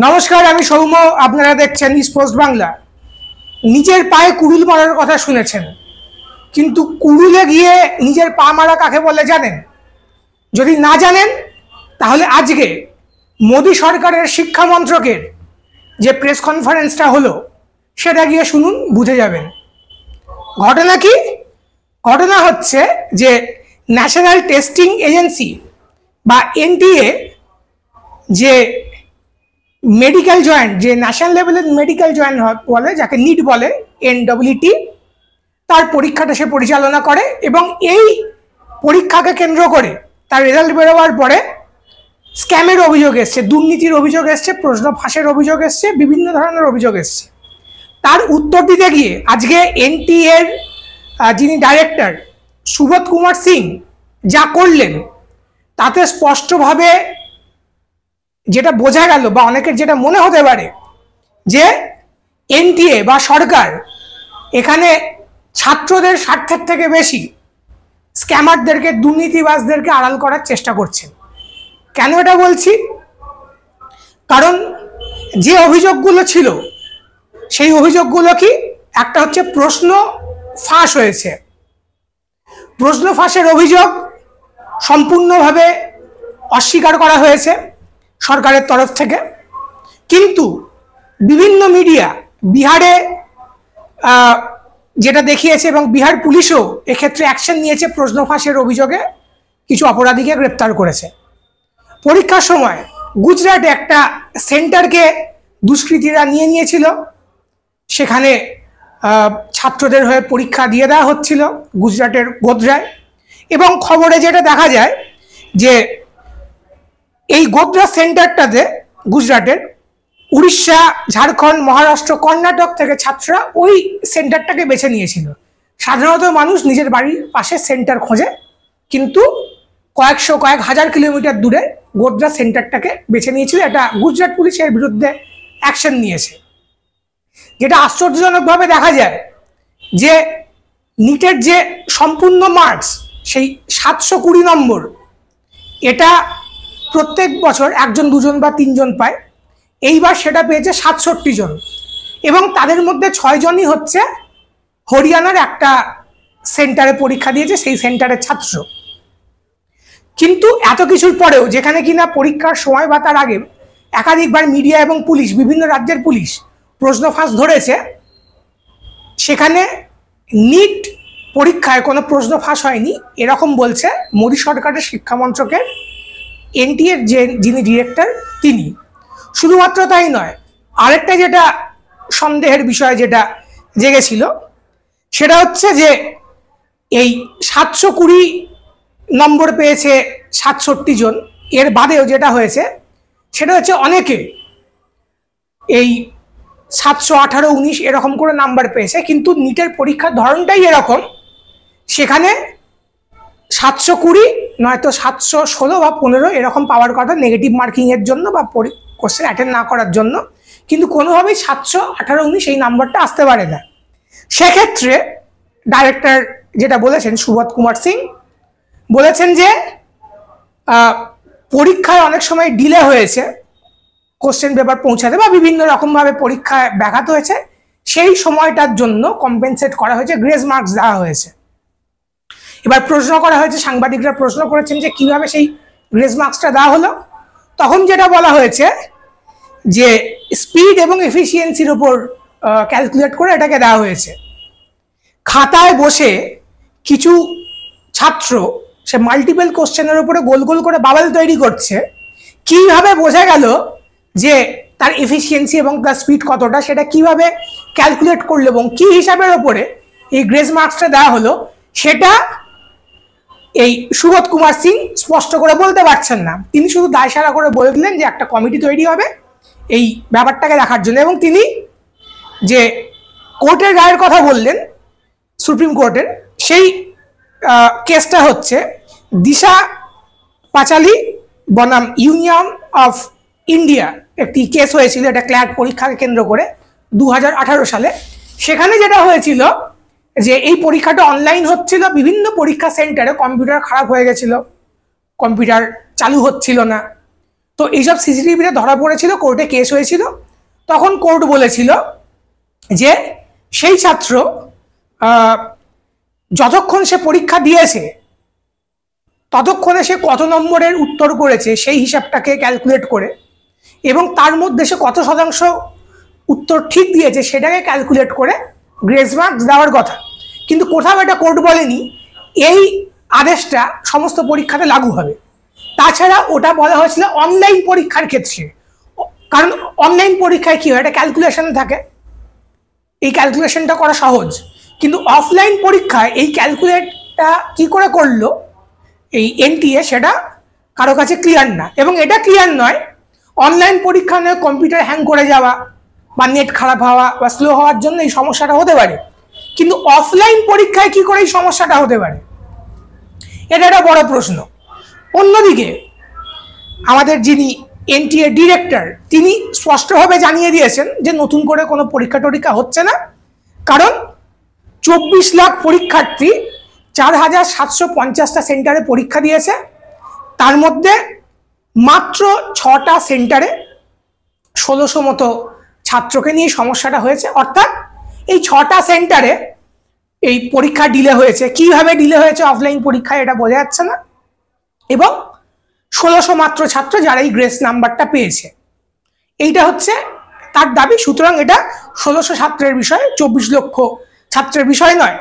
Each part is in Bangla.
নমস্কার, আমি সৌম্য। আপনারা দেখছেন স্পোর্টস বাংলা। নিজের পায়ে কুড়ুল মারার কথা শুনেছেন, কিন্তু কুড়ুলে গিয়ে নিজের পা মারা কাকে বলে জানেন? যদি না জানেন তাহলে আজকে মোদী সরকারের শিক্ষা মন্ত্রকের যে প্রেস কনফারেন্সটা হলো সেটা গিয়ে শুনুন, বুঝে যাবেন। ঘটনা কি? ঘটনা হচ্ছে যে ন্যাশনাল টেস্টিং এজেন্সি বা এনটিএ যে মেডিকেল জয়েন্ট, যে ন্যাশনাল লেভেলের মেডিকেল জয়েন্ট বলে, যাকে নিট বলে, NEET, তার পরীক্ষাটা সে পরিচালনা করে। এবং এই পরীক্ষাকে কেন্দ্র করে তার রেজাল্ট বেরোবার পরে স্ক্যামের অভিযোগ এসছে, দুর্নীতির অভিযোগ এসছে, প্রশ্ন ফাঁসের অভিযোগ এসছে, বিভিন্ন ধরনের অভিযোগ এসছে। তার উত্তর দিতে গিয়ে আজকে NTA-র যিনি ডাইরেক্টর সুবোধ কুমার সিং যা করলেন তাতে স্পষ্টভাবে যেটা বোঝা গেল, বা অনেকের যেটা মনে হতে পারে, যে NTA বা সরকার এখানে ছাত্রদের স্বার্থের থেকে বেশি স্ক্যামারদেরকে, দুর্নীতিবাজদেরকে আড়াল করার চেষ্টা করছেন। কেন এটা বলছি? কারণ যে অভিযোগগুলো ছিল সেই অভিযোগগুলো কি? একটা হচ্ছে প্রশ্ন ফাঁস হয়েছে। প্রশ্ন ফাঁসের অভিযোগ সম্পূর্ণভাবে অস্বীকার করা হয়েছে সরকারের তরফ থেকে। কিন্তু বিভিন্ন মিডিয়া বিহারে যেটা দেখিয়েছে, এবং বিহার পুলিশও এক্ষেত্রে অ্যাকশন নিয়েছে, প্রশ্ন ফাঁসের অভিযোগে কিছু অপরাধীকে গ্রেপ্তার করেছে। পরীক্ষার সময় গুজরাটে একটা সেন্টারকে দুষ্কৃতীরা নিয়েছিল, সেখানে ছাত্রদের হয়ে পরীক্ষা দিয়ে দেওয়া হচ্ছিল গুজরাটের গোধরায়। এবং খবরে যেটা দেখা যায় যে এই গোধরা সেন্টারটাতে গুজরাটের উড়িষ্যা, ঝাড়খণ্ড, মহারাষ্ট্র, কর্ণাটক থেকে ছাত্ররা ওই সেন্টারটাকে বেছে নিয়েছিল। সাধারণত মানুষ নিজের বাড়ির পাশে সেন্টার খোঁজে, কিন্তু কয়েক হাজার কিলোমিটার দূরে গোধরা সেন্টারটাকে বেছে নিয়েছিল। এটা গুজরাট পুলিশের বিরুদ্ধে অ্যাকশন নিয়েছে। যেটা আশ্চর্যজনকভাবে দেখা যায় যে নিটের যে সম্পূর্ণ মার্কস, সেই 720 নম্বর, এটা প্রত্যেক বছর একজন, দুজন বা তিনজন পায়। এইবার সেটা পেয়েছে 67 জন, এবং তাদের মধ্যে 6 জনই হচ্ছে হরিয়ানার একটা সেন্টারে পরীক্ষা দিয়েছে, সেই সেন্টারের ছাত্র। কিন্তু এত কিছুর পরেও, যেখানে কিনা পরীক্ষার সময় বা তার আগে একাধিকবার মিডিয়া এবং পুলিশ, বিভিন্ন রাজ্যের পুলিশ প্রশ্ন ফাঁস ধরেছে, সেখানে নিট পরীক্ষায় কোনো প্রশ্ন ফাঁস হয়নি এরকম বলছে মোদী সরকারের শিক্ষা মন্ত্রকের NTA-র যিনি ডিরেক্টর তিনি। শুধুমাত্র তাই নয়, আরেকটা যেটা সন্দেহের বিষয় যেটা জেগেছিল, সেটা হচ্ছে যে এই 720 নম্বর পেয়েছে 67 জন, এর বাদেও যেটা হয়েছে সেটা হচ্ছে অনেকে এই 718, 19 এরকম করে নাম্বার পেয়েছে, কিন্তু নিটের পরীক্ষার ধরনটাই এরকম। সেখানে 720 নয়তো 716 বা 15 এরকম পাওয়ার কথা নেগেটিভ মার্কিংয়ের জন্য বা কোশ্চেন অ্যাটেন্ড না করার জন্য, কিন্তু কোনোভাবেই 718, 19 এই নাম্বারটা আসতে পারে না। সেক্ষেত্রে ডাইরেক্টর যেটা বলেছেন সুবোধ কুমার সিং বলেছেন যে পরীক্ষায় অনেক সময় ডিলে হয়েছে কোশ্চেন পেপার পৌঁছাতে, বা বিভিন্ন রকমভাবে পরীক্ষায় ব্যাঘাত হয়েছে, সেই সময়টার জন্য কম্পেনসেট করা হয়েছে, গ্রেস মার্কস দেওয়া হয়েছে। এবার প্রশ্ন করা হয়েছে, সাংবাদিকরা প্রশ্ন করেছেন যে কিভাবে সেই গ্রেস মার্কসটা দেওয়া হলো। তখন যেটা বলা হয়েছে যে স্পিড এবং এফিসিয়েন্সির উপর ক্যালকুলেট করে এটাকে দেওয়া হয়েছে। খাতায় বসে কিছু ছাত্র সে মাল্টিপল কোশ্চেনের উপরে গোল গোল করে বাবল তৈরি করছে। কিভাবে বোঝা গেল যে তার এফিসিয়েন্সি এবং তার স্পিড কতটা, সেটা কিভাবে ক্যালকুলেট করলো এবং কি হিসাবের ওপরে এই গ্রেস মার্কসটা দেওয়া হলো, সেটা এই সুবোধ কুমার সিং স্পষ্ট করে বলতে পারছেন না। তিনি শুধু দায়সারা করে বলে দিলেন যে একটা কমিটি তৈরি হবে এই ব্যাপারটাকে দেখার জন্য। এবং তিনি যে কোর্টের রায়ের কথা বললেন, সুপ্রিম কোর্টের, সেই কেসটা হচ্ছে দিশা পাঁচালী বনাম ইউনিয়ন অফ ইন্ডিয়া একটি কেস হয়েছিল, এটা ক্ল্যাট পরীক্ষাকে কেন্দ্র করে 2018 সালে। সেখানে যেটা হয়েছিল যে এই পরীক্ষাটা অনলাইন হচ্ছিল, বিভিন্ন পরীক্ষা সেন্টারে কম্পিউটার খারাপ হয়ে গেছিল, কম্পিউটার চালু হচ্ছিল না, তো এইসব সিসিটিভিতে ধরা পড়েছিল, কোর্টে কেস হয়েছিল। তখন কোর্ট বলেছিল যে সেই ছাত্র যতক্ষণ সে পরীক্ষা দিয়েছে ততক্ষণে সে কত নম্বরের উত্তর করেছে সেই হিসাবটাকে ক্যালকুলেট করে এবং তার মধ্যে সে কত শতাংশ উত্তর ঠিক দিয়েছে সেটাকে ক্যালকুলেট করে গ্রেস মার্কস দেওয়ার কথা। কিন্তু কোথাও এটা কোর্ট বলেনি এই আদেশটা সমস্ত পরীক্ষাতে লাগু হবে। তাছাড়া ওটা বলা হয়েছিল অনলাইন পরীক্ষার ক্ষেত্রে, কারণ অনলাইন পরীক্ষায় কি হয়, একটা ক্যালকুলেশন থাকে, এই ক্যালকুলেশনটা করা সহজ। কিন্তু অফলাইন পরীক্ষায় এই ক্যালকুলেটটা কি করে করলো এই এনটিএ সেটা কারো কাছে ক্লিয়ার না। এবং এটা ক্লিয়ার নয় অনলাইন পরীক্ষা নিয়ে কম্পিউটার হ্যাং করে যাওয়া বা নেট খারাপ হওয়া বা স্লো হওয়ার জন্য এই সমস্যাটা হতে পারে, কিন্তু অফলাইন পরীক্ষায় কি করে এই সমস্যাটা হতে পারে, এটা একটা বড় প্রশ্ন। অন্যদিকে আমাদের যিনি এনটিএ ডিরেক্টর তিনি স্পষ্টভাবে জানিয়ে দিয়েছেন যে নতুন করে কোনো পরীক্ষা টরীক্ষা হচ্ছে না, কারণ 24 লাখ পরীক্ষার্থী 4750টা সেন্টারে পরীক্ষা দিয়েছে, তার মধ্যে মাত্র 6টা সেন্টারে 1600 মতো ছাত্রকে নিয়ে সমস্যাটা হয়েছে। অর্থাৎ এই 6টা সেন্টারে এই পরীক্ষা ডিলে হয়েছে। কিভাবে ডিলে হয়েছে অফলাইন পরীক্ষায় এটা বোঝা যাচ্ছে না, এবং 1600 মাত্র ছাত্র যারা এই গ্রেস নাম্বারটা পেয়েছে, এইটা হচ্ছে তার দাবি। সুতরাং এটা 1600 ছাত্রের বিষয়, 24 লক্ষ ছাত্রের বিষয় নয়।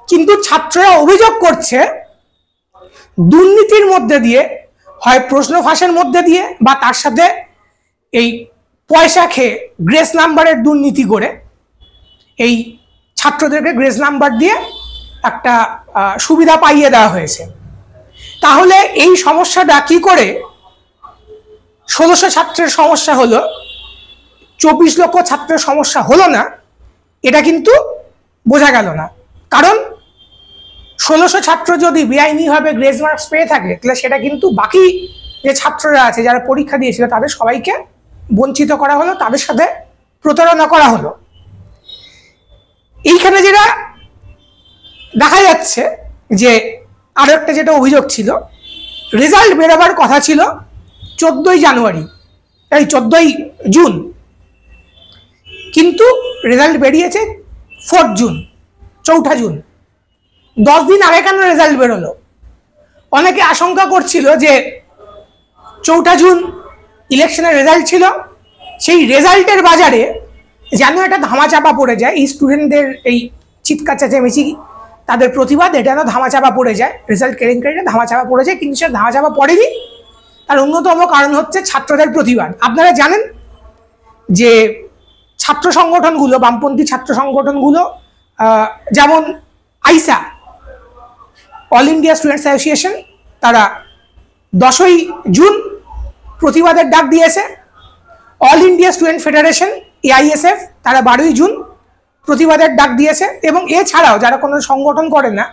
কিন্তু ছাত্ররা অভিযোগ করছে দুর্নীতির মধ্যে দিয়ে, হয় প্রশ্ন ফাঁসের মধ্যে দিয়ে বা তার সাথে এই পয়সা খেয়ে গ্রেস নাম্বারের দুর্নীতি করে এই ছাত্রদেরকে গ্রেস নাম্বার দিয়ে একটা সুবিধা পাইয়ে দেওয়া হয়েছে। তাহলে এই সমস্যাটা কি করে 1600 ছাত্রের সমস্যা হলো, 24 লক্ষ ছাত্রের সমস্যা হলো না, এটা কিন্তু বোঝা গেল না। কারণ 1600 ছাত্র যদি বেআইনিভাবে গ্রেস মার্কস পেয়ে থাকে তাহলে সেটা কিন্তু বাকি যে ছাত্ররা আছে যারা পরীক্ষা দিয়েছিল তাদের সবাইকে বঞ্চিত করা হলো, তাদের সাথে প্রতারণা করা হলো। এইখানে যেটা দেখা যাচ্ছে যে আরো একটা যেটা অভিযোগ ছিল, রেজাল্ট বেরোবার কথা ছিল 14ই জানুয়ারি, এই 14ই জুন, কিন্তু রেজাল্ট বেরিয়েছে 4 জুন, 4 জুন। 10 দিন আগে কেন রেজাল্ট বেরোলো? অনেকে আশঙ্কা করছিল যে 4 জুন ইলেকশনের রেজাল্ট ছিল, সেই রেজাল্টের বাজারে যেন একটা ধামাচাপা পড়ে যায়, এই স্টুডেন্টদের এই চিৎকার চেঁচামেচি তাদের প্রতিবাদ এটা যেন ধামাচাপা পড়ে যায়, রেজাল্ট কেলেঙ্কারিটা ধামাচাপা পড়ে যায়। কিন্তু সে ধামাচাপা পড়েনি, তার অন্যতম কারণ হচ্ছে ছাত্রদের প্রতিবাদ। আপনারা জানেন যে ছাত্র সংগঠনগুলো, বামপন্থী ছাত্র সংগঠনগুলো যেমন আইসা, অল ইন্ডিয়া স্টুডেন্টস অ্যাসোসিয়েশন, তারা 10ই জুন প্রতিবাদের ডাক দিয়েছে। All India student federation AISF তারা 12ই জুন প্রতিবাদের ডাক দিয়েছে। এবং এছাড়াও যারা কোনো সংগঠন করে না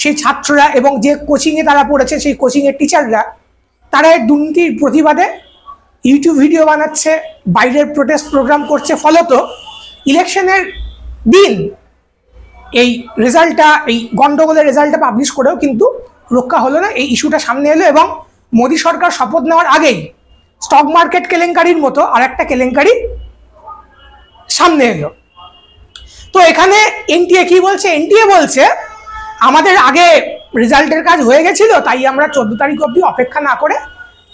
সেই ছাত্ররা এবং যে কোচিংয়ে তারা পড়েছে সেই কোচিংয়ের টিচাররা, তারা এই দুর্নীতির প্রতিবাদে ইউটিউব ভিডিও বানাচ্ছে, বাইরের প্রোটেস্ট প্রোগ্রাম করছে। ফলত ইলেকশনের দিন এই রেজাল্টটা, এই গন্ডগোলের রেজাল্টটা পাবলিশ করেও কিন্তু রক্ষা হলো না। এই ইস্যুটা সামনে এলো এবং মোদী সরকার শপথ নেওয়ার আগেই স্টক মার্কেট কেলেঙ্কারির মতো আর একটা কেলেঙ্কারি সামনে এলো। তো এখানে এনটিএ কি বলছে? এনটিএ বলছে আমাদের আগে রেজাল্টের কাজ হয়ে গেছিল, তাই আমরা 14 তারিখ অবধি অপেক্ষা না করে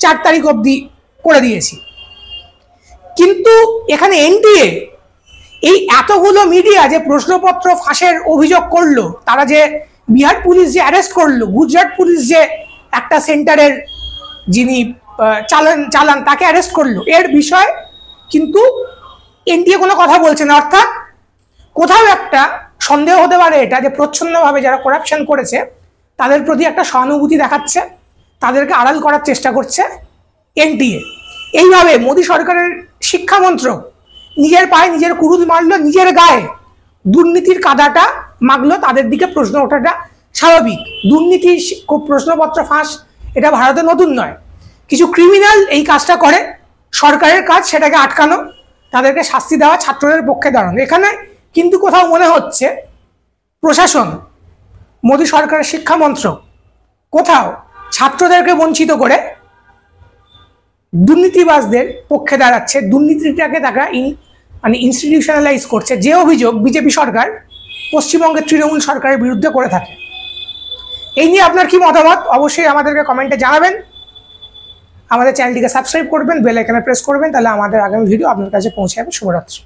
4 তারিখ অবধি করে দিয়েছি। কিন্তু এখানে এনটিএ এই এতগুলো মিডিয়া যে প্রশ্নপত্র ফাঁসের অভিযোগ করলো, তারা যে বিহার পুলিশ যে অ্যারেস্ট করলো, গুজরাট পুলিশ যে একটা সেন্টারের যিনি চালান তাকে অ্যারেস্ট করলো, এর বিষয় কিন্তু এনটিএ কোনো কথা বলছে না। অর্থাৎ কোথাও একটা সন্দেহ হতে পারে এটা যে প্রচ্ছন্নভাবে যারা করাপশন করেছে তাদের প্রতি একটা সহানুভূতি দেখাচ্ছে, তাদেরকে আড়াল করার চেষ্টা করছে এনটিএ। এইভাবে মোদী সরকারের শিক্ষামন্ত্রক নিজের পায়ে নিজের কুড়ুল মারলো, নিজের গায়ে দুর্নীতির কাদাটা মাগলো, তাদের দিকে প্রশ্ন ওঠাটা স্বাভাবিক। দুর্নীতি প্রশ্নপত্র ফাঁস এটা ভারতে নতুন নয়, কিছু ক্রিমিনাল এই কাজটা করে, সরকারের কাজ সেটাকে আটকানো, তাদেরকে শাস্তি দেওয়া, ছাত্রদের পক্ষে দাঁড়ানো। এখানে কিন্তু কোথাও মনে হচ্ছে প্রশাসন, মোদী সরকারের শিক্ষামন্ত্রক কোথাও ছাত্রদেরকে বঞ্চিত করে দুর্নীতিবাজদের পক্ষে দাঁড়াচ্ছে, দুর্নীতিটাকে তারা ইনস্টিটিউশনালাইজ করছে, যে অভিযোগ বিজেপি সরকার পশ্চিমবঙ্গের তৃণমূল সরকারের বিরুদ্ধে করে থাকে। এই নিয়ে আপনার কি মতামত অবশ্যই আমাদেরকে কমেন্টে জানাবেন। আমাদের চ্যানেলটিকে সাবস্ক্রাইব করবেন, বেল আইকনে প্রেস করবেন, তাহলে আমাদের আগামী ভিডিও আপনার কাছে পৌঁছে যাবে। শুভরাত্রি।